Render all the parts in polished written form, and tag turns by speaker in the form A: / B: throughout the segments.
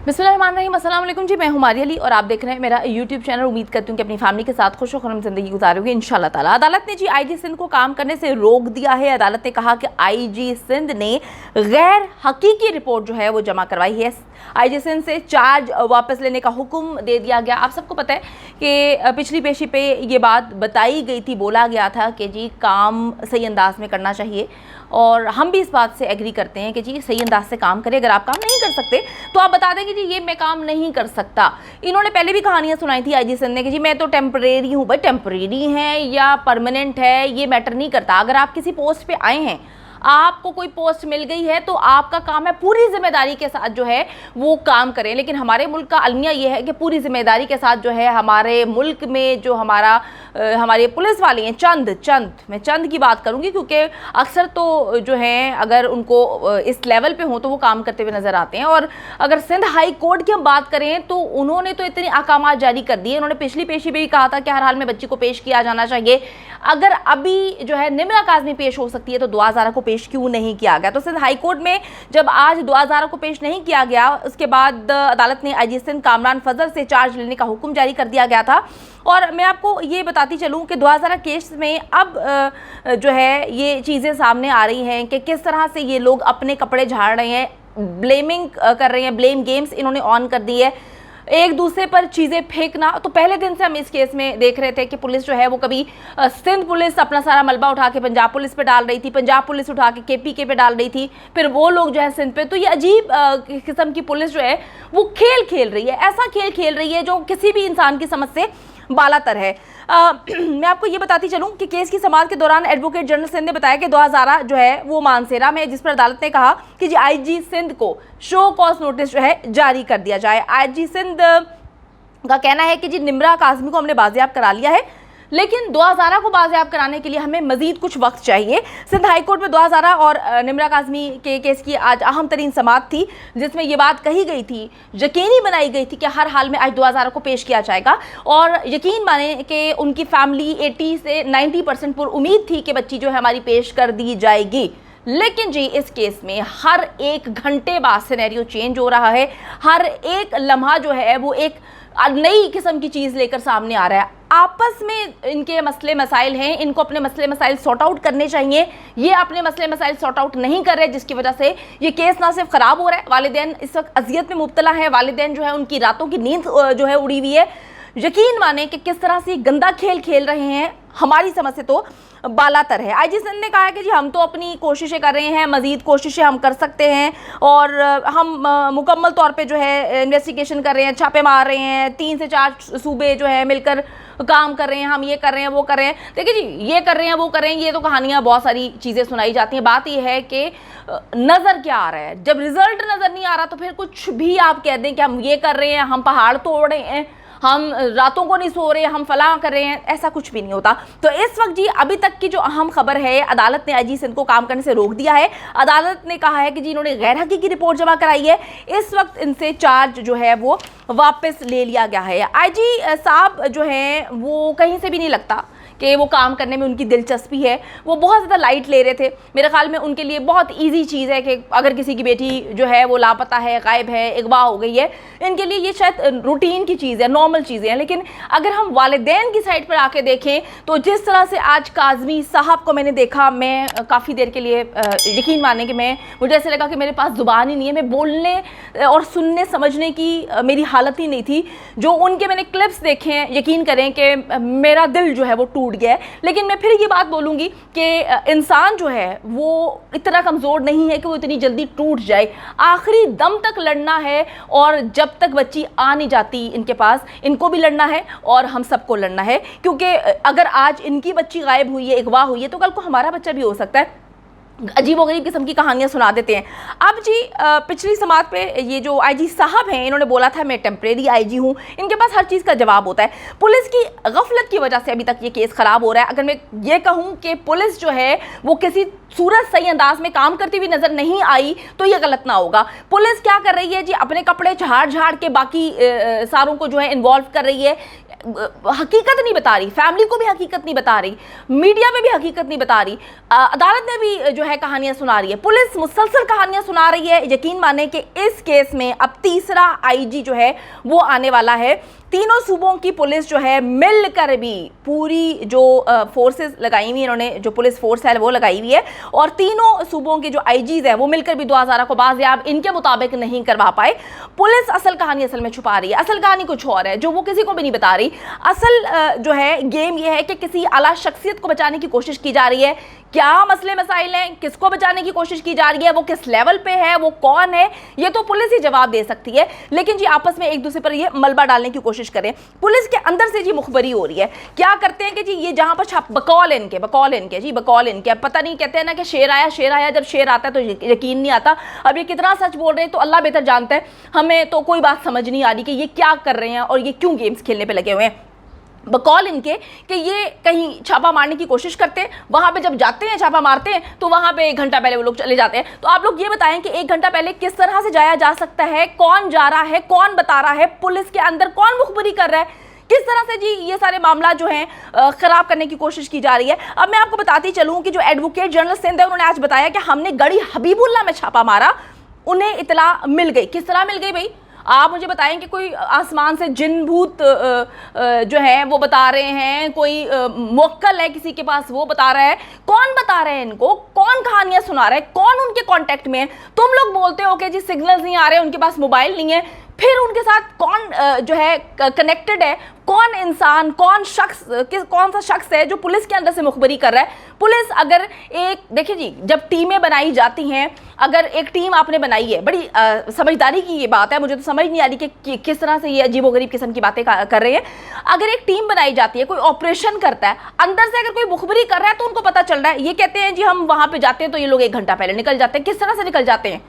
A: बिस्मिल्लाहिर्रहमानिर्रहीम, अस्सलाम वालेकुम जी। मैं हूं मारिया अली और आप देख रहे हैं मेरा यूट्यूब चैनल। उम्मीद करती हूं कि अपनी फैमिली के साथ खुश होकर ज़िंदगी गुजारोगे इंशाल्लाह ताला। अदालत ने जी आईजी सिंध को काम करने से रोक दिया है। अदालत ने कहा कि आईजी सिंध ने गैर हकीकी रिपोर्ट जो है वो जमा करवाई है। आईजी सिंध से चार्ज वापस लेने का हुक्म दे दिया गया। आप सबको पता है कि पिछली पेशी पे ये बात बताई गई थी, बोला गया था कि जी काम सही अंदाज में करना चाहिए और हम भी इस बात से एग्री करते हैं कि जी सही अंदाज से काम करें। अगर आप काम नहीं कर सकते तो आप बता दें कि जी ये मैं काम नहीं कर सकता। इन्होंने पहले भी कहानियां सुनाई थी आईजी सिंध ने कि जी मैं तो टेम्परेरी हूँ। भाई टेम्परेरी है या परमानेंट है ये मैटर नहीं करता। अगर आप किसी पोस्ट पे आए हैं, आपको कोई पोस्ट मिल गई है तो आपका काम है पूरी जिम्मेदारी के साथ जो है वो काम करें। लेकिन हमारे मुल्क का अलमिया ये है कि पूरी जिम्मेदारी के साथ जो है हमारे मुल्क में जो हमारे पुलिस वाले हैं, मैं चंद की बात करूंगी क्योंकि अक्सर तो जो है अगर उनको इस लेवल पे हो तो वो काम करते हुए नजर आते हैं। और अगर सिंध हाई कोर्ट की हम बात करें तो उन्होंने तो इतने अहकामात जारी कर दिए। उन्होंने पिछली पेशी में भी कहा था कि हर हाल में बच्ची को पेश किया जाना चाहिए। अगर अभी जो है निम्रा काज़मी पेश हो सकती है तो दुआ ज़ारा को पेश क्यों नहीं किया गया। तो सिंध हाई कोर्ट में जब आज दुआ ज़ारा को पेश नहीं किया गया, उसके बाद अदालत ने आईजी सिंध कामरान फजल से चार्ज लेने का हुक्म जारी कर दिया गया था। और मैं आपको ये बताती चलूँ कि दुआ ज़ारा केस में अब जो है ये चीज़ें सामने आ रही हैं कि किस तरह से ये लोग अपने कपड़े झाड़ रहे हैं, ब्लेमिंग कर रहे हैं, ब्लेम गेम्स इन्होंने ऑन कर दी है, एक दूसरे पर चीज़ें फेंकना। तो पहले दिन से हम इस केस में देख रहे थे कि पुलिस जो है वो कभी सिंध पुलिस अपना सारा मलबा उठा के पंजाब पुलिस पे डाल रही थी, पंजाब पुलिस उठा के केपीके पे डाल रही थी, फिर वो लोग जो है सिंध पे। तो ये अजीब किस्म की पुलिस जो है वो खेल खेल रही है, ऐसा खेल खेल रही है जो किसी भी इंसान की समझ से बालातर है। मैं आपको ये बताती चलूं कि केस की समाअत के दौरान एडवोकेट जनरल सिंध ने बताया कि दुआ ज़ारा जो है वो मानसेरा में है, जिस पर अदालत ने कहा कि जी आईजी सिंध को शो कॉज नोटिस जो है जारी कर दिया जाए। आईजी सिंध का कहना है कि जी निम्रा काज़मी को हमने बाजियाब करा लिया है, लेकिन दुआ ज़ारा को बाजियाब कराने के लिए हमें मजीद कुछ वक्त चाहिए। सिंध हाई कोर्ट में दुआ ज़ारा और निम्रा काज़मी के केस की आज अहम तरीन समाअत थी, जिसमें ये बात कही गई थी, यकीनी बनाई गई थी कि हर हाल में आज दुआ ज़ारा को पेश किया जाएगा। और यकीन माने कि उनकी फैमिली 80 से 90% पर उम्मीद थी कि बच्ची जो है हमारी पेश कर दी जाएगी। लेकिन जी इस केस में हर एक घंटे बाद सिनेरियो चेंज हो रहा है, हर एक लम्हा जो है वो एक नई किस्म की चीज़ लेकर सामने आ रहा है। आपस में इनके मसले मसाइल हैं, इनको अपने मसले मसाइल सॉर्ट आउट करने चाहिए। ये अपने मसले मसाइल सॉर्ट आउट नहीं कर रहे, जिसकी वजह से ये केस ना सिर्फ ख़राब हो रहा है, वालिदैन इस वक्त अजियत में मुब्तला है, वालिदैन जो है उनकी रातों की नींद जो है उड़ी हुई है। यकीन माने कि किस तरह से गंदा खेल खेल रहे हैं, हमारी समझ से तो बालातर है। आईजी सिंध ने कहा है कि जी हम तो अपनी कोशिशें कर रहे हैं, मज़ीद कोशिशें हम कर सकते हैं और हम मुकम्मल तौर पे जो है इन्वेस्टिगेशन कर रहे हैं, छापे मार रहे हैं, 3 से 4 सूबे जो है मिलकर काम कर रहे हैं, हम ये कर रहे हैं वो कर रहे हैं। देखिए जी ये कर रहे हैं वो कर रहे हैं, ये तो कहानियाँ बहुत सारी चीज़ें सुनाई जाती हैं। बात ये है कि नज़र क्या आ रहा है। जब रिजल्ट नज़र नहीं आ रहा तो फिर कुछ भी आप कह दें कि हम ये कर रहे हैं, हम पहाड़ तोड़ रहे हैं, हम रातों को नहीं सो रहे, हम फलां कर रहे हैं, ऐसा कुछ भी नहीं होता। तो इस वक्त जी अभी तक की जो अहम खबर है, अदालत ने आईजी सिंध को काम करने से रोक दिया है। अदालत ने कहा है कि जी इन्होंने गैर हकीकी रिपोर्ट जमा कराई है, इस वक्त इनसे चार्ज जो है वो वापस ले लिया गया है। आईजी साहब जो हैं वो कहीं से भी नहीं लगता कि वो काम करने में उनकी दिलचस्पी है, वो बहुत ज़्यादा लाइट ले रहे थे। मेरे ख्याल में उनके लिए बहुत इजी चीज़ है कि अगर किसी की बेटी जो है वो लापता है, गायब है, अगवा हो गई है, इनके लिए ये शायद रूटीन की चीज़ है, नॉर्मल चीज़ें हैं। लेकिन अगर हम वालिदैन की साइड पर आके देखें तो जिस तरह से आज काज़मी साहब को मैंने देखा, मैं काफ़ी देर के लिए यकीन माने कि मुझे ऐसे लगा कि मेरे पास ज़ुबान ही नहीं है, मैं बोलने और सुनने समझने की मेरी हालत ही नहीं थी। जो उनके मैंने क्लिप्स देखे हैं, यकीन करें कि मेरा दिल जो है वो टूट गया है। लेकिन मैं फिर ये बात बोलूँगी कि इंसान जो है वो इतना कमज़ोर नहीं है कि वो इतनी जल्दी टूट जाए। आखिरी दम तक लड़ना है और जब तक बच्ची आ नहीं जाती इनके पास, इनको भी लड़ना है और हम सबको लड़ना है। क्योंकि अगर आज इनकी बच्ची गायब हुई है, अगवा हुई है, तो कल को हमारा बच्चा भी हो सकता है। अजीबोगरीब किस्म की कहानियां सुना देते हैं। अब जी पिछली समाअत पे ये जो आईजी साहब हैं, इन्होंने बोला था मैं टेम्परेरी आईजी हूँ, इनके पास हर चीज़ का जवाब होता है। पुलिस की गफलत की वजह से अभी तक ये केस ख़राब हो रहा है। अगर मैं ये कहूँ कि पुलिस जो है वो किसी सूरत सही अंदाज में काम करती हुई नज़र नहीं आई तो ये गलत ना होगा। पुलिस क्या कर रही है जी, अपने कपड़े झाड़ झाड़ के बाकी सारों को जो है इन्वॉल्व कर रही है। हकीकत नहीं बता रही, फैमिली को भी हकीकत नहीं बता रही, मीडिया में भी हकीकत नहीं बता रही, अदालत में भी जो है कहानियां सुना रही है, पुलिस मुसलसल कहानियां सुना रही है। यकीन माने कि इस केस में अब तीसरा आईजी जो है वो आने वाला है। तीनों सूबों की पुलिस जो है मिलकर भी पूरी जो फोर्सेस लगाई हुई, इन्होंने जो पुलिस फोर्स है वो लगाई हुई है, और तीनों सूबों के जो आईजीज हैं वो मिलकर भी 2000 को बाजियाब इनके मुताबिक नहीं करवा पाए। पुलिस असल कहानी असल में छुपा रही है, असल कहानी कुछ और है जो वो किसी को भी नहीं बता रही। असल जो है गेम ये है कि किसी आला शख्सियत को बचाने की कोशिश की जा रही है। क्या मसले मसाइल हैं, किसको बचाने की कोशिश की जा रही है, वो किस लेवल पे है, वो कौन है, ये तो पुलिस ही जवाब दे सकती है। लेकिन जी आपस में एक दूसरे पर ये मलबा डालने की कोशिश करें। पुलिस के अंदर से जी मुखबरी हो रही है। क्या करते हैं कि जी ये जहां पर बकौल इनके पता नहीं, कहते हैं ना कि शेर आया, जब शेर आता है तो यकीन नहीं आता। अब ये कितना सच बोल रहे हैं तो अल्लाह बेहतर जानता है, हमें तो कोई बात समझ नहीं आ रही कि ये क्या कर रहे हैं और ये क्यों गेम्स खेलने पे लगे हुए हैं। बकौल इनके कि ये कहीं छापा मारने की कोशिश करते हैं, वहां पे जब जाते हैं छापा मारते हैं तो वहां पे 1 घंटा पहले वो लोग चले जाते हैं। तो आप लोग ये बताएं कि 1 घंटा पहले किस तरह से जाया जा सकता है, कौन जा रहा है, कौन बता रहा है, पुलिस के अंदर कौन मुखबरी कर रहा है, किस तरह से जी ये सारे मामला जो हैं खराब करने की कोशिश की जा रही है। अब मैं आपको बताती चलूं कि जो एडवोकेट जनरल सिंध है उन्होंने आज बताया कि हमने गढ़ी हबीबुल्ला में छापा मारा, उन्हें इतला मिल गई। किस तरह मिल गई भाई, आप मुझे बताएं कि कोई आसमान से जिन भूत जो है वो बता रहे हैं, कोई मुवक्कल है किसी के पास वो बता रहा है, कौन बता रहे हैं इनको, कौन कहानियां सुना रहा है, कौन उनके कांटेक्ट में है। तुम लोग बोलते हो कि जी सिग्नल्स नहीं आ रहे, उनके पास मोबाइल नहीं है, फिर उनके साथ कौन जो है कनेक्टेड है, कौन इंसान, कौन शख्स, कौन सा शख्स है जो पुलिस के अंदर से मुखबरी कर रहा है। पुलिस अगर एक देखिए जी, जब टीमें बनाई जाती हैं, अगर एक टीम आपने बनाई है, बड़ी समझदारी की ये बात है, मुझे तो समझ नहीं आ रही कि किस तरह से ये अजीबोगरीब किस्म की बातें कर रहे हैं। अगर एक टीम बनाई जाती है, कोई ऑपरेशन करता है, अंदर से अगर कोई मुखबरी कर रहा है तो उनको पता चल रहा है। ये कहते हैं जी हम वहां पे जाते हैं तो ये लोग 1 घंटा पहले निकल जाते हैं। किस तरह से निकल जाते हैं,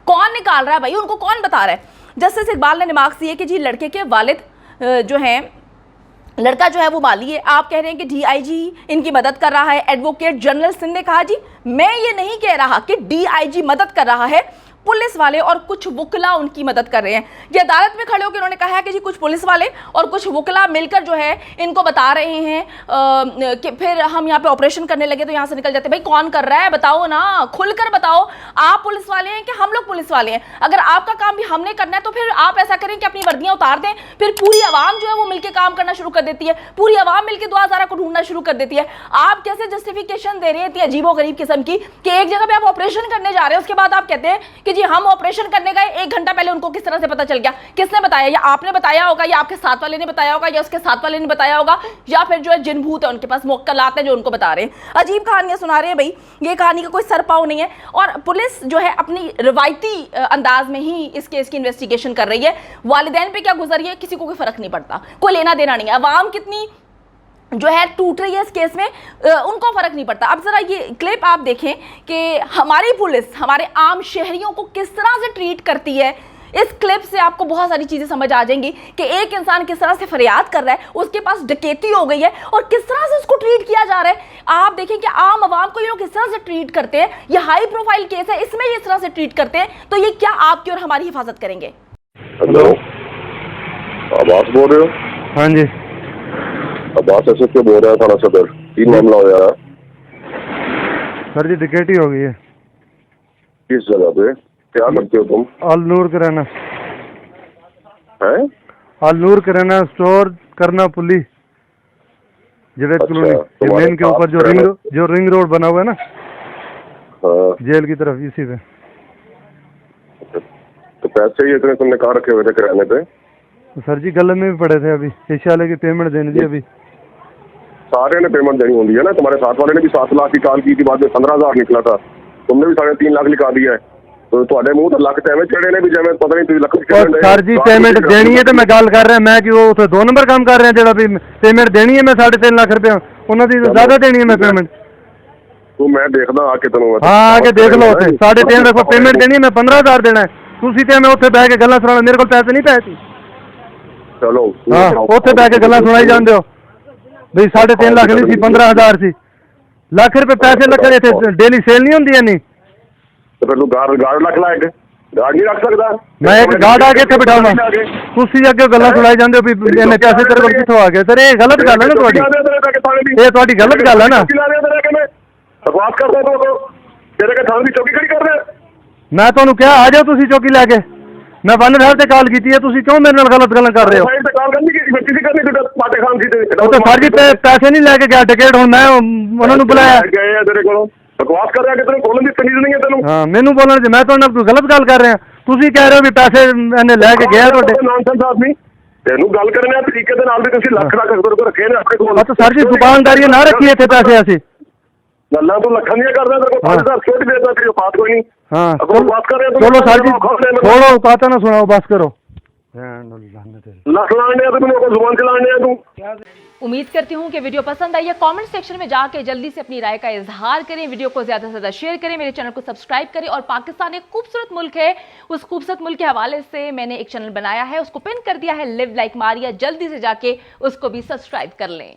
A: कौन निकाल रहा है भाई, उनको कौन बता रहा है। जस्टिस इकबाल ने दिमाग सी है कि जी लड़के के वालिद जो हैं, लड़का जो है वो माली है, आप कह रहे हैं कि डीआईजी इनकी मदद कर रहा है। एडवोकेट जनरल सिंध ने कहा जी मैं ये नहीं कह रहा कि डीआईजी मदद कर रहा है, पुलिस वाले और कुछ वुकला उनकी मदद कर रहे हैं। ये अदालत में खड़े होकर उन्होंने कहा है कि जी कुछ पुलिस वाले और कुछ वुकला मिलकर जो है इनको बता रहे हैं कि फिर हम यहाँ पे ऑपरेशन करने लगे तो यहाँ से निकल जाते। भाई कौन कर रहा है बताओ ना, खुलकर बताओ। आप पुलिस वाले हैं कि हम लोग पुलिस वाले हैं? अगर आपका काम भी हमने करना है तो फिर आप ऐसा करें कि अपनी वर्दियां उतार दें, फिर पूरी आवाम जो है वो मिलकर काम करना शुरू कर देती है, पूरी आवाम मिलकर दुआ ज़ारा को ढूंढना शुरू कर देती है। आप कैसे जस्टिफिकेशन दे रहे हैं इतनी अजीबोगरीब किस्म की कि एक जगह पे आप ऑपरेशन करने जा रहे हैं, उसके बाद आप कहते हैं कि जी हम ऑपरेशन करने गए, 1 घंटा पहले उनको किस तरह से पता चल गया? किसने बताया? या आपने बताया होगा, या आपके साथ वाले ने बताया होगा, या उसके साथ वाले ने बताया होगा, या फिर जो है जिन भूत है उनके पास मुवक्किलात हैं जो उनको बता रहे हैं। अजीब कहानियां सुना रहे हैं भाई, ये कहानी का कोई सर पाव नहीं है। और पुलिस जो है अपनी रिवायती अंदाज में ही इस केस की इन्वेस्टिगेशन कर रही है। वालिदैन पे क्या गुजरी है किसी को कोई फर्क नहीं पड़ता, कोई लेना देना नहीं है। अवाम कितनी जो है टूट रही है इस केस में उनको फर्क नहीं पड़ता। अब जरा ये क्लिप आप देखें कि हमारी पुलिस हमारे आम शहरियों को किस तरह से ट्रीट करती है। इस क्लिप से आपको बहुत सारी चीजें समझ आ जाएंगी कि एक इंसान किस तरह से फरियाद कर रहा है, उसके पास डकैती हो गई है और किस तरह से उसको ट्रीट किया जा रहा है। आप देखें कि आम आवाम को ये लोग किस तरह से ट्रीट करते हैं। ये हाई प्रोफाइल केस है, इसमें ये इस तरह से ट्रीट करते हैं, तो ये क्या आपकी और हमारी हिफाजत करेंगे?
B: हेलो, आवाज बोल रहे हो?
C: हाँ जी।
B: अब्बास ऐसे क्यों बोल रहा है थाना सदर? 3 मामला हो रहा है
C: सर जी, डकैती हो गई है।
B: किस जगह पे? क्या करते हो तुम?
C: अल नूर किराना
B: है?
C: अल नूर किराना स्टोर करना पुली जवेद कॉलोनी मेन के ऊपर जो रिंग रोड बना हुआ है ना,
B: हाँ।
C: जेल की तरफ, इसी पे।
B: तो पैसे ही इतने तुमने कहाँ रखे हुए थे किराने पे?
C: सर जी गले में भी पड़े थे, अभी इशाले की पेमेंट देनी थी। अभी
B: सारे ने पेमेंट देनी होती है ना, तुम्हारे साथ वाले ने भी 7 लाख की कॉल की थी, बाद में 15,000 निकला था, तुमने भी 3.5 लाख लिखा दिया है। तो तुम्हारे मुंह तो लख टैमेज चढ़े ने भी, जैसे पता नहीं लख।
C: सर जी पेमेंट देनी है तो मैं गल कर रहा मैं कि वो उसे 2 नंबर काम कर रहे हैं, जो भी पेमेंट देनी है मैं 3.5 लाख रुपया उन्होंने ज्यादा देनी है मैं पेमेंट।
B: तो मैं देखदा आके तेन
C: हाँ आके देख लो, 3.5 लाख पेमेंट देनी है, मैं 15,000 देना है। तुसी ते मैं उत्थे बह के गल्लां सुना, मेरे को पैसे नहीं पैसे।
B: चलो
C: हाँ उत्थे बह के गल्लां सुनाई जांदे हो भाई, 3.5 लाख नहीं सी 15,000 सी, लाख रुपए पैसे लगे थे, डेली सेल नहीं होंदी नहीं।
B: तो फिर तू गार लख लाएगा, ਗਾਰਡ ਨਹੀਂ ਰੱਖ ਸਕਦਾ।
C: ਮੈਂ ਇੱਕ ਗਾਰਡ ਆ ਕੇ ਇੱਥੇ ਬਿਠਾਵਾਂ, ਤੁਸੀਂ ਅੱਗੇ ਗੱਲਾਂ ਸੁਣਾਈ ਜਾਂਦੇ ਹੋ ਵੀ ਇਹਨੇ ਪੈਸੇ ਤੇਰੇ ਕੋਲ ਕਿੱਥੋਂ ਆ ਗਏ? ਸਰ ਇਹ ਗਲਤ ਗੱਲ ਹੈ ਨਾ ਤੁਹਾਡੀ, ਇਹ ਤੁਹਾਡੀ ਗਲਤ ਗੱਲ ਹੈ ਨਾ।
B: ਬਕਵਾਸ ਕਰਦਾ ਤੂੰ, ਤੇਰੇ ਕੇ ਥਾਣੇ ਦੀ ਚੌਕੀ ਖੜੀ ਕਰ ਰਿਹਾ।
C: ਮੈਂ ਤੁਹਾਨੂੰ ਕਿਹਾ ਆ ਜਾਓ ਤੁਸੀਂ ਚੌਕੀ ਲੈ ਕੇ, ਮੈਂ ਵਨ ਸਾਹਿਬ ਤੇ ਕਾਲ ਕੀਤੀ ਹੈ, ਤੁਸੀਂ ਕਿਉਂ ਮੇਰੇ ਨਾਲ ਗਲਤ ਗੱਲਾਂ ਕਰ ਰਹੇ ਹੋ?
B: ਸਾਈਡ ਤੇ ਕਾਲ ਕਰਨੀ ਕੀਤੀ, ਬੱਚੀ ਸੀ ਕਰਨੀ, ਤੇ ਪਾਟੇ ਖਾਨ ਸੀ ਤੇ
C: ਉਹ ਤਾਂ ਸਰ ਜੀ ਪੈਸੇ ਨਹੀਂ ਲੈ ਕੇ ਗਿਆ ਟਿਕਟ, ਹੁਣ ਮੈਂ ਉਹਨਾਂ ਨੂੰ ਬੁਲਾਇਆ।
B: ਗਏ ਆ ਤੇਰੇ ਕੋਲੋਂ, ਬਕਵਾਸ ਕਰ ਰਿਹਾ ਕਿ ਤੈਨੂੰ ਖੋਲਣ ਦੀ ਤਮੀਜ਼ ਨਹੀਂ ਹੈ ਤੈਨੂੰ।
C: ਹਾਂ ਮੈਨੂੰ ਬੋਲਣ ਚ, ਮੈਂ ਤੁਹਾਡੇ ਨਾਲ ਕੋਈ ਗਲਤ ਗੱਲ ਕਰ ਰਿਹਾ, ਤੁਸੀਂ ਕਹਿ ਰਹੇ ਹੋ ਵੀ ਪੈਸੇ ਇਹਨੇ ਲੈ ਕੇ ਗਿਆ ਤੁਹਾਡੇ।
B: ਨੌਨਸੈਂਸ ਆਦਮੀ, ਤੈਨੂੰ ਗੱਲ ਕਰਨੇ ਆ ਤਰੀਕੇ ਦੇ ਨਾਲ ਵੀ ਤੁਸੀਂ ਲੱਖ ਲੱਖ ਰੁਪਏ ਰੱਖੇ ਨੇ ਆਪਣੇ ਕੋਲ।
C: ਬਸ ਸਰ ਜੀ ਦੁਕਾਨਦਾਰੀ ਨਾ ਰੱਖੀ ਇੱਥੇ ਪੈਸੇ ਅਸੀਂ।
B: ਗੱਲਾਂ ਤੂੰ ਲੱਖਾਂ ਦੀਆਂ ਕਰਦਾ, ਤੇਰੇ ਕੋਲ 5000 ਛੋਟ ਦੇਦਾ, ਤੇਰੀ ਬਾਤ ਕੋਈ ਨਹੀਂ।
C: ਹਾਂ
B: ਬਕਵਾਸ ਕਰ ਰਿਹਾ ਤੂੰ।
C: ਚਲੋ ਸਰ ਜੀ ਛੋੜੋ, ਬਾਤਾਂ ਨਾ ਸੁਣਾਓ, ਬਸ ਕਰੋ।
B: ਲੱਖ ਲਾਣੇ ਆ ਤੂੰ, ਮੈਨੂੰ ਕੋਈ ਜ਼ੁਬਾਨ ਚਲਾਣੇ आ तू।
A: उम्मीद करती हूँ कि वीडियो पसंद आई है। कमेंट सेक्शन में जाके जल्दी से अपनी राय का इजहार करें, वीडियो को ज्यादा से ज्यादा शेयर करें, मेरे चैनल को सब्सक्राइब करें। और पाकिस्तान एक खूबसूरत मुल्क है, उस खूबसूरत मुल्क के हवाले से मैंने एक चैनल बनाया है, उसको पिन कर दिया है, लिव लाइक मारिया, जल्दी से जाके उसको भी सब्सक्राइब कर लें।